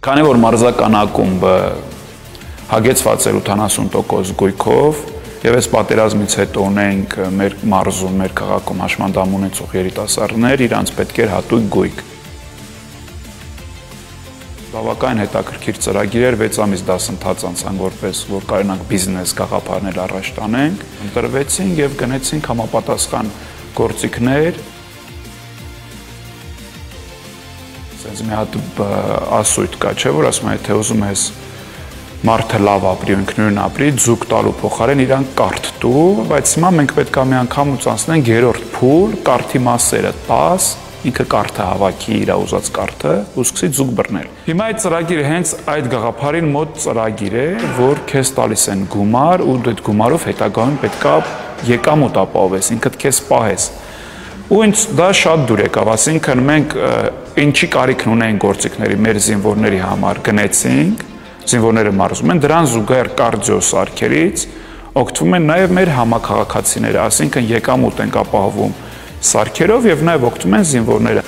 Քանի որ մարզական ակումբը հագեցված էր 80% գույքով, եւ այս պատերազմից հետո ունենք մեր մարզում, մեր քաղաքում հաշմանդամ ունեցող երիտասարդներ, իրանց պետք էր հատուկ գույք։ Բավական հետաքրքիր ծրագիր էր, 6 ամիս դասընթաց անցանք, որպես որ կարողանանք բիզնես գաղափարներ առաջ տանենք, ընտրվեցինք եւ գնեցինք համապատասխան գործիքներ։ Սենց մի հատ ասույթ կա, չէ՞, որ ասում է, թե ուզում ես մարդը լավ ապրի, ինքնուրույն ապրի, ձուկ տալու փոխարեն իրան կարթ տու, բայց հիմա մենք պետք է մի անգամ ուսանցնենք երրորդ փուլ, կարթի մասերը 10, ինքը կարթը հավաքի իր ուզած կարթը, ու սկսի ձուկ բռնել։ Հիմա այդ ծրագիրը հենց այդ գաղափարին մոտ ծրագիր է, որ քեզ տալիս են գումար, ու այդ գումարով հետագայում պետքա եկամուտ ապահովես, ինքդ քեզ պահես։ Ու ինձ դա շատ դուր եկավ, ասինքն մենք ինչի կարիքն ունենք գործիքների մեր զինվորների համար գնեցինք, զինվորները մարզում են, դրան զուգահեռ կարդիո սարքերից օգտվում են նաև մեր համակարգացիները, ասինքն եկամուտ ենք ապահովում սարքերով եւ նաև օգտվում են զինվորները։